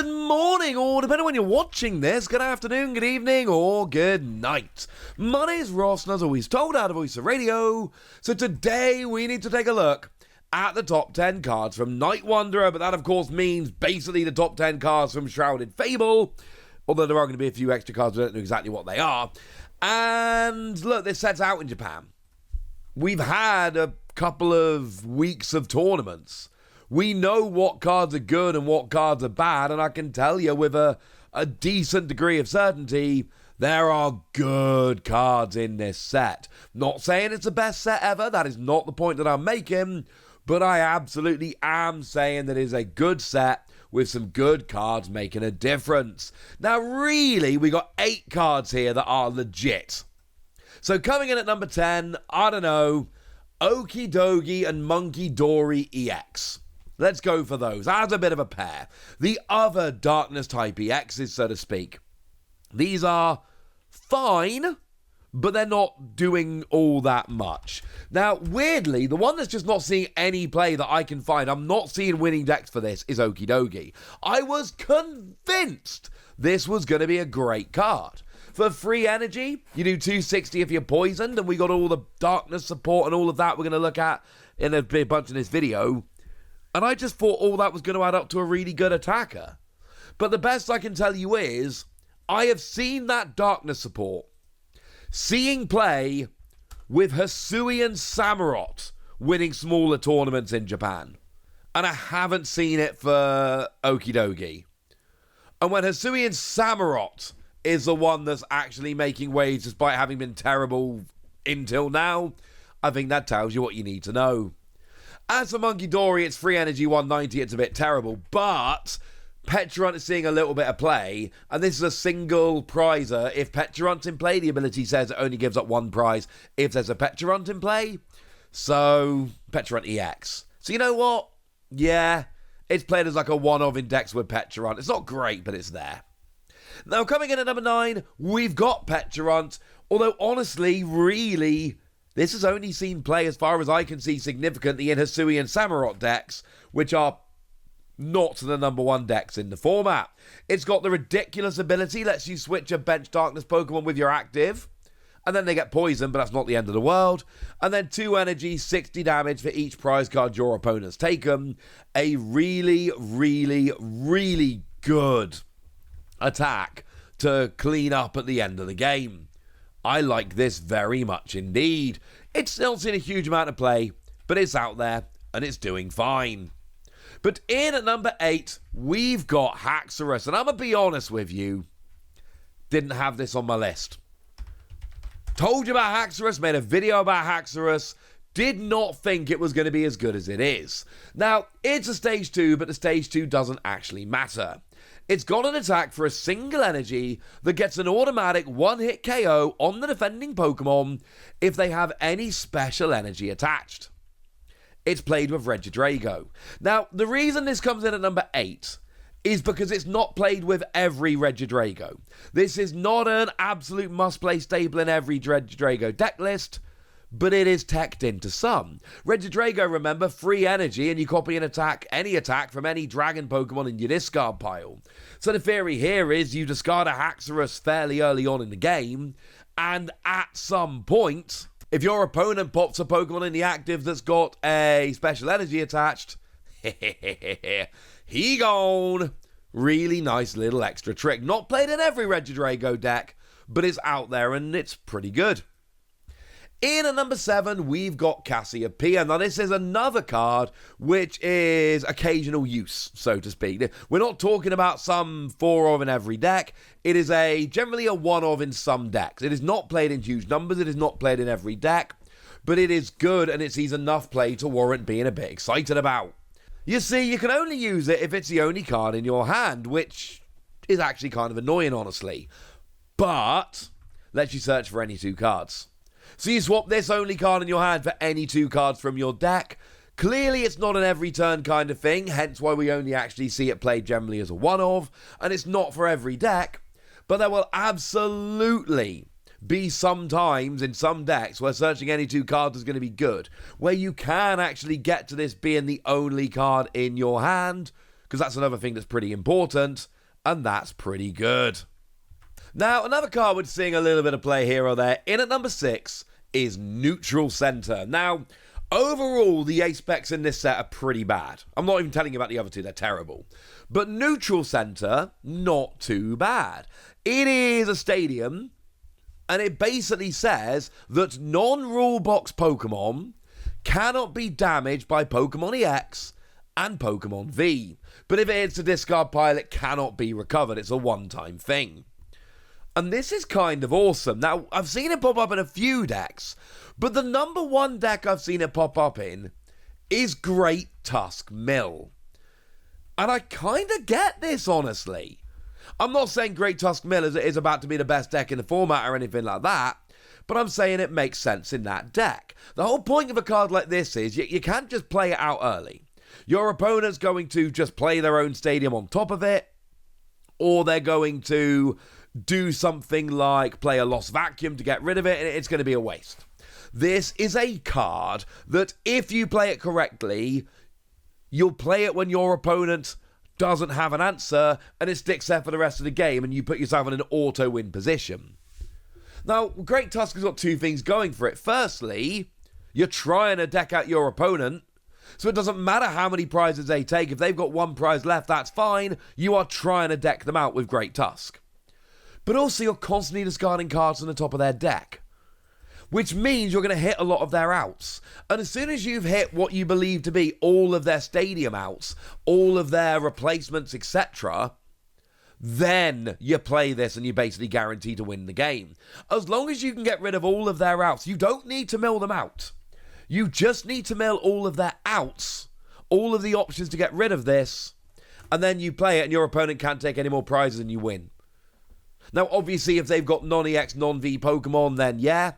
Good morning, or depending on when you're watching this, good afternoon, good evening, or good night. My name is Ross, and as always told out of Voice of Radio, so today we need to take a look at the top 10 cards from Night Wanderer, but that of course means basically the top 10 cards from Shrouded Fable, although there are going to be a few extra cards, we don't know exactly what they are. And look, this set's out in Japan. We've had a couple of weeks of tournaments. We know what cards are good and what cards are bad, and I can tell you with a decent degree of certainty, there are good cards in this set. Not saying it's the best set ever, that is not the point that I'm making, but I absolutely am saying that it is a good set with some good cards making a difference. Now really, we got 8 cards here that are legit. So coming in at number 10, I don't know, Okie Dokie and Monkey Dory EX. Let's go for those as a bit of a pair. The other Darkness type EXs, so to speak. These are fine, but they're not doing all that much. Now, weirdly, the one that's just not seeing any play that I can find, I'm not seeing winning decks for this, is Okie Dokie. I was convinced this was going to be a great card. For free energy, you do 260 if you're poisoned, and we got all the darkness support and all of that we're going to look at in a big bunch in this video. And I just thought all that was going to add up to a really good attacker. But the best I can tell you is, I have seen that darkness support. Seeing play with Hisuian Samurott winning smaller tournaments in Japan. And I haven't seen it for Okie Dokie. And when Hisuian Samurott is the one that's actually making waves despite having been terrible until now, I think that tells you what you need to know. As for Monkey Dory, it's free energy 190, it's a bit terrible, but Petulant is seeing a little bit of play, and this is a single prizer. If Petulant's in play, the ability says it only gives up one prize if there's a Petulant in play. So, Petulant EX. So you know what? Yeah, it's played as like a one-of in decks with Petulant. It's not great, but it's there. Now, coming in at number 9, we've got Petulant, although honestly, really, this has only seen play as far as I can see significantly in Hisuian Samurott decks, which are not the number 1 decks in the format. It's got the ridiculous ability, lets you switch a bench darkness Pokemon with your active, and then they get poisoned, but that's not the end of the world. And then 2 energy, 60 damage for each prize card your opponent's taken. A really, really, really good attack to clean up at the end of the game. I like this very much indeed. It's still seen a huge amount of play, but it's out there and it's doing fine. But in at number 8, we've got Haxorus, and I'm going to be honest with you, didn't have this on my list. Told you about Haxorus, made a video about Haxorus, did not think it was going to be as good as it is. Now, it's a stage 2, but the stage 2 doesn't actually matter. It's got an attack for a single energy that gets an automatic one-hit KO on the defending Pokemon if they have any special energy attached. It's played with Regidrago. Now, the reason this comes in at number 8 is because it's not played with every Regidrago. This is not an absolute must-play staple in every Regidrago deck list, but it is teched into some. Regidrago, remember, free energy, and you copy an attack, any attack from any dragon Pokemon in your discard pile. So the theory here is you discard a Haxorus fairly early on in the game, and at some point, if your opponent pops a Pokemon in the active that's got a special energy attached, he gone. Really nice little extra trick. Not played in every Regidrago deck, but it's out there and it's pretty good. In at number 7, we've got Cassiopeia. Now, this is another card which is occasional use, so to speak. We're not talking about some 4-of in every deck. It is generally a 1-of in some decks. It is not played in huge numbers. It is not played in every deck. But it is good, and it sees enough play to warrant being a bit excited about. You see, you can only use it if it's the only card in your hand, which is actually kind of annoying, honestly. But lets you search for any 2 cards. So you swap this only card in your hand for any 2 cards from your deck. Clearly it's not an every turn kind of thing, hence why we only actually see it played generally as a 1-of, and it's not for every deck, but there will absolutely be some times in some decks where searching any 2 cards is going to be good, where you can actually get to this being the only card in your hand, because that's another thing that's pretty important, and that's pretty good. Now, another card we're seeing a little bit of play here or there, in at number 6, is Neutral Center. Now, overall, the ace specs in this set are pretty bad. I'm not even telling you about the other two, they're terrible. But Neutral Center, not too bad. It is a stadium, and it basically says that non-rule box Pokemon cannot be damaged by Pokemon EX and Pokemon V. But if it hits a discard pile, it cannot be recovered. It's a one-time thing. And this is kind of awesome. Now, I've seen it pop up in a few decks, but the number one deck I've seen it pop up in is Great Tusk Mill. And I kind of get this, honestly. I'm not saying Great Tusk Mill is about to be the best deck in the format or anything like that, but I'm saying it makes sense in that deck. The whole point of a card like this is you can't just play it out early. Your opponent's going to just play their own stadium on top of it, or they're going to do something like play a Lost Vacuum to get rid of it, and it's going to be a waste. This is a card that, if you play it correctly, you'll play it when your opponent doesn't have an answer, and it sticks there for the rest of the game, and you put yourself in an auto-win position. Now, Great Tusk has got two things going for it. Firstly, you're trying to deck out your opponent, so it doesn't matter how many prizes they take. If they've got one prize left, that's fine. You are trying to deck them out with Great Tusk. But also, you're constantly discarding cards on the top of their deck, which means you're going to hit a lot of their outs. And as soon as you've hit what you believe to be all of their stadium outs, all of their replacements, etc., then you play this and you're basically guaranteed to win the game. As long as you can get rid of all of their outs, you don't need to mill them out. You just need to mill all of their outs, all of the options to get rid of this, and then you play it and your opponent can't take any more prizes and you win. Now, obviously, if they've got non-EX, non-V Pokemon, then yeah,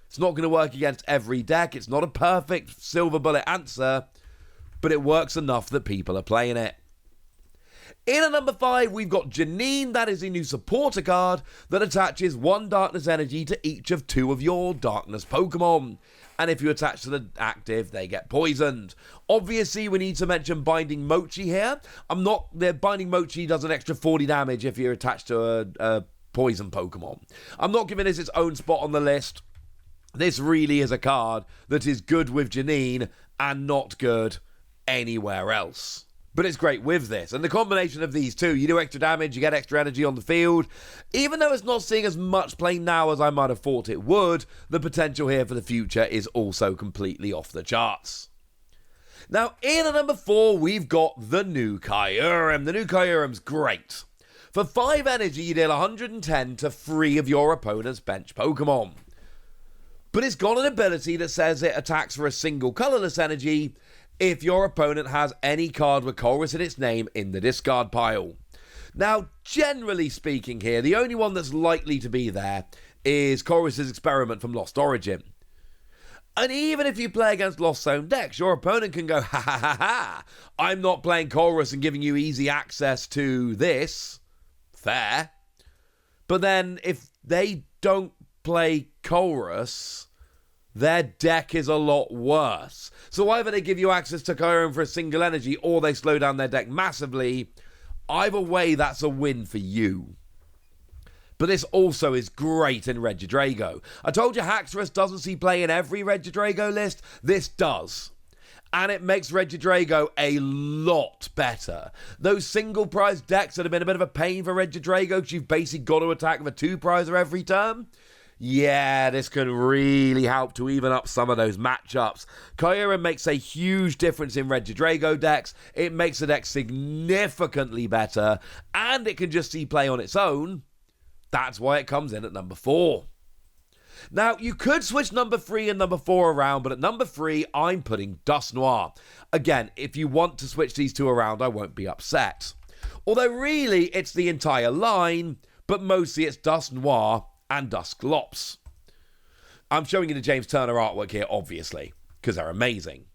it's not going to work against every deck. It's not a perfect silver bullet answer, but it works enough that people are playing it. In at number 5, we've got Janine. That is a new supporter card that attaches 1 Darkness Energy to each of 2 of your Darkness Pokemon. And if you attach to the active, they get poisoned. Obviously, we need to mention Binding Mochi here. The Binding Mochi does an extra 40 damage if you're attached to a poison Pokemon. I'm not giving this its own spot on the list. This really is a card that is good with Janine and not good anywhere else. But it's great with this. And the combination of these two, you do extra damage, you get extra energy on the field. Even though it's not seeing as much play now as I might have thought it would, the potential here for the future is also completely off the charts. Now, in at number 4, we've got the new Kyurem. The new Kyurem's great. For 5 energy, you deal 110 to 3 of your opponent's bench Pokemon. But it's got an ability that says it attacks for a single colorless energy if your opponent has any card with Colress in its name in the discard pile. Now, generally speaking here, the only one that's likely to be there is Colress's Experiment from Lost Origin. And even if you play against Lost Zone decks, your opponent can go, ha ha ha ha, I'm not playing Colress and giving you easy access to this. Fair. But then if they don't play Colress, their deck is a lot worse. So either they give you access to Kyurem for a single energy, or they slow down their deck massively. Either way, that's a win for you. But this also is great in Regidrago. I told you Haxorus doesn't see play in every Regidrago list. This does. And it makes Regidrago a lot better. Those single prize decks that have been a bit of a pain for Regidrago, because you've basically got to attack with a 2-prizer every turn. Yeah, this can really help to even up some of those matchups. Kyurem makes a huge difference in Regidrago decks. It makes the deck significantly better, and it can just see play on its own. That's why it comes in at number 4. Now, you could switch number 3 and number 4 around, but at number 3, I'm putting Dusknoir. Again, if you want to switch these two around, I won't be upset. Although really, it's the entire line, but mostly it's Dusknoir and Dusclops. I'm showing you the James Turner artwork here, obviously, because they're amazing.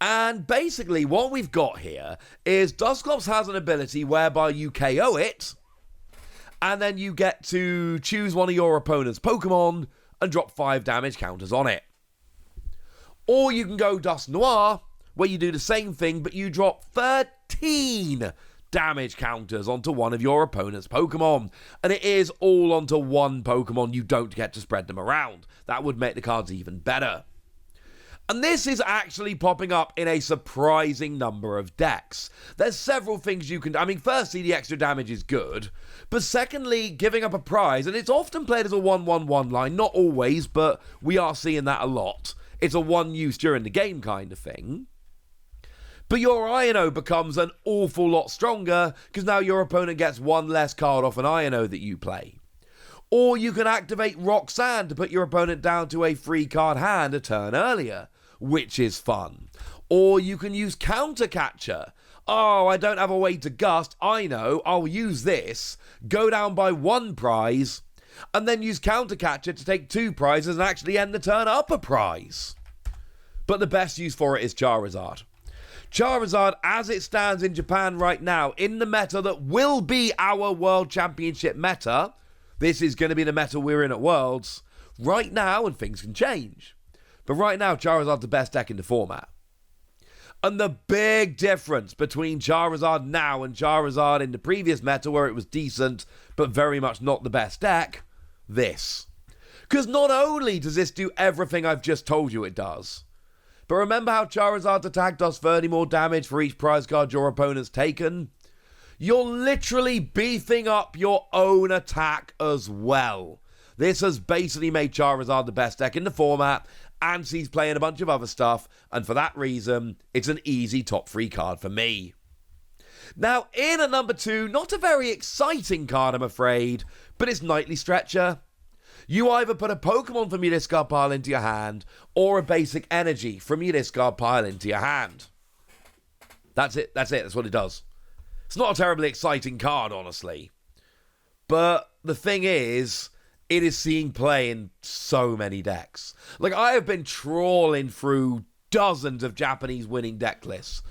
And basically, what we've got here is Dusclops has an ability whereby you KO it, and then you get to choose one of your opponent's Pokemon and drop 5 damage counters on it. Or you can go Dusknoir, where you do the same thing, but you drop 13 damage counters onto one of your opponent's Pokemon. And it is all onto one Pokemon, you don't get to spread them around. That would make the cards even better. And this is actually popping up in a surprising number of decks. There's several things you can do. I mean, firstly, the extra damage is good. But secondly, giving up a prize, and it's often played as a 1-1-1 line. Not always, but we are seeing that a lot. It's a one use during the game kind of thing. But your Ino becomes an awful lot stronger because now your opponent gets one less card off an Ino that you play. Or you can activate Roxanne to put your opponent down to a free card hand a turn earlier, which is fun. Or you can use Counter Catcher. Oh, I don't have a way to gust. I know, I'll use this, go down by one prize, and then use Counter Catcher to take 2 prizes and actually end the turn up a prize. But the best use for it is Charizard. Charizard, as it stands in Japan right now, in the meta that will be our World Championship meta, this is going to be the meta we're in at Worlds, right now, and things can change. But right now, Charizard's the best deck in the format. And the big difference between Charizard now and Charizard in the previous meta, where it was decent, but very much not the best deck, this. Because not only does this do everything I've just told you it does, but remember how Charizard's attack does 30 more damage for each prize card your opponent's taken? You're literally beefing up your own attack as well. This has basically made Charizard the best deck in the format, and he's playing a bunch of other stuff, and for that reason, it's an easy top 3 card for me. Now, in at number 2, not a very exciting card, I'm afraid, but it's Nightly Stretcher. You either put a Pokemon from your discard pile into your hand, or a basic energy from your discard pile into your hand. That's it, that's what it does. It's not a terribly exciting card, honestly. But the thing is, it is seeing play in so many decks. Like, I have been trawling through dozens of Japanese winning deck lists,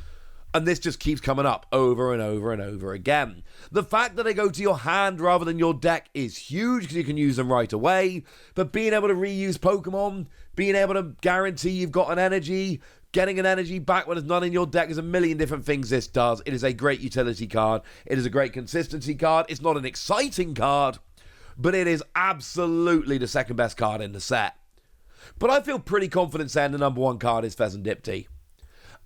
and this just keeps coming up over and over and over again. The fact that they go to your hand rather than your deck is huge because you can use them right away, but being able to reuse Pokemon, being able to guarantee you've got an energy, getting an energy back when there's none in your deck, there's a million different things this does. It is a great utility card. It is a great consistency card. It's not an exciting card, but it is absolutely the second best card in the set. But I feel pretty confident saying the number 1 card is Fezandipti.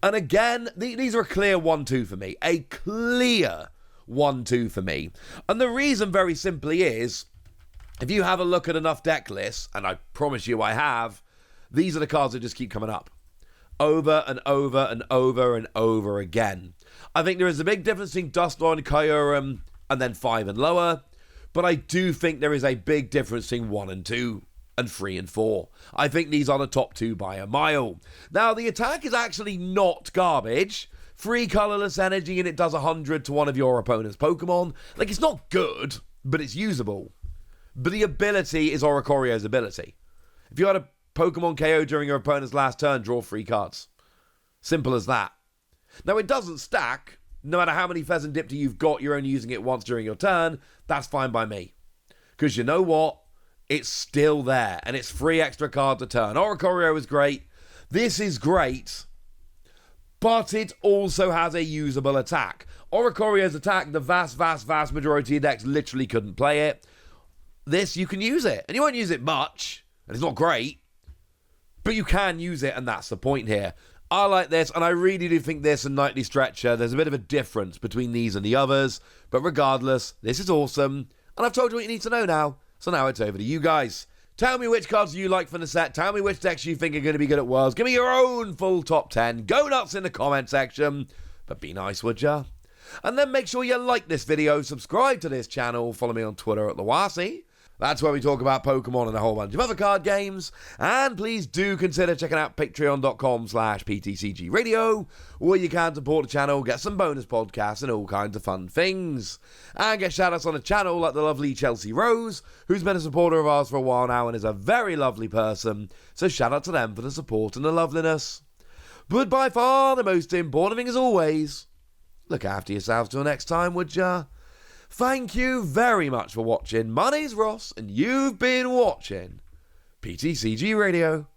And again, these are a clear 1-2 for me. A clear 1-2 for me. And the reason very simply is, if you have a look at enough deck lists, and I promise you I have, these are the cards that just keep coming up. Over and over and over and over again. I think there is a big difference between Dusknoir, Kyurem, and then 5 and lower. But I do think there is a big difference between 1 and 2, and 3 and 4. I think these are the top 2 by a mile. Now, the attack is actually not garbage. 3 colorless energy, and it does 100 to one of your opponent's Pokemon. Like, it's not good, but it's usable. But the ability is Oricorio's ability. If you had a Pokemon KO during your opponent's last turn, draw 3 cards. Simple as that. Now, it doesn't stack. No matter how many Fezandipti you've got, you're only using it once during your turn. That's fine by me. Because you know what? It's still there. And it's 3 extra cards a turn. Oricorio is great. This is great. But it also has a usable attack. Oricorio's attack, the vast majority of decks literally couldn't play it. This, you can use it. And you won't use it much. And it's not great. But you can use it, and that's the point here. I like this, and I really do think this and Nightly Stretcher, there's a bit of a difference between these and the others. But regardless, this is awesome. And I've told you what you need to know now. So now it's over to you guys. Tell me which cards you like from the set. Tell me which decks you think are going to be good at Worlds. Give me your own full top 10. Go nuts in the comment section. But be nice, would ya? And then make sure you like this video, subscribe to this channel, follow me on Twitter at Lawasi. That's where we talk about Pokemon and a whole bunch of other card games. And please do consider checking out patreon.com/PTCG Radio, where you can support the channel, get some bonus podcasts and all kinds of fun things. And get shout-outs on the channel like the lovely Chelsea Rose, who's been a supporter of ours for a while now and is a very lovely person. So shout out to them for the support and the loveliness. But by far the most important thing as always, look after yourselves till next time, would ya? Thank you very much for watching. My name's Ross, and you've been watching PTCG Radio.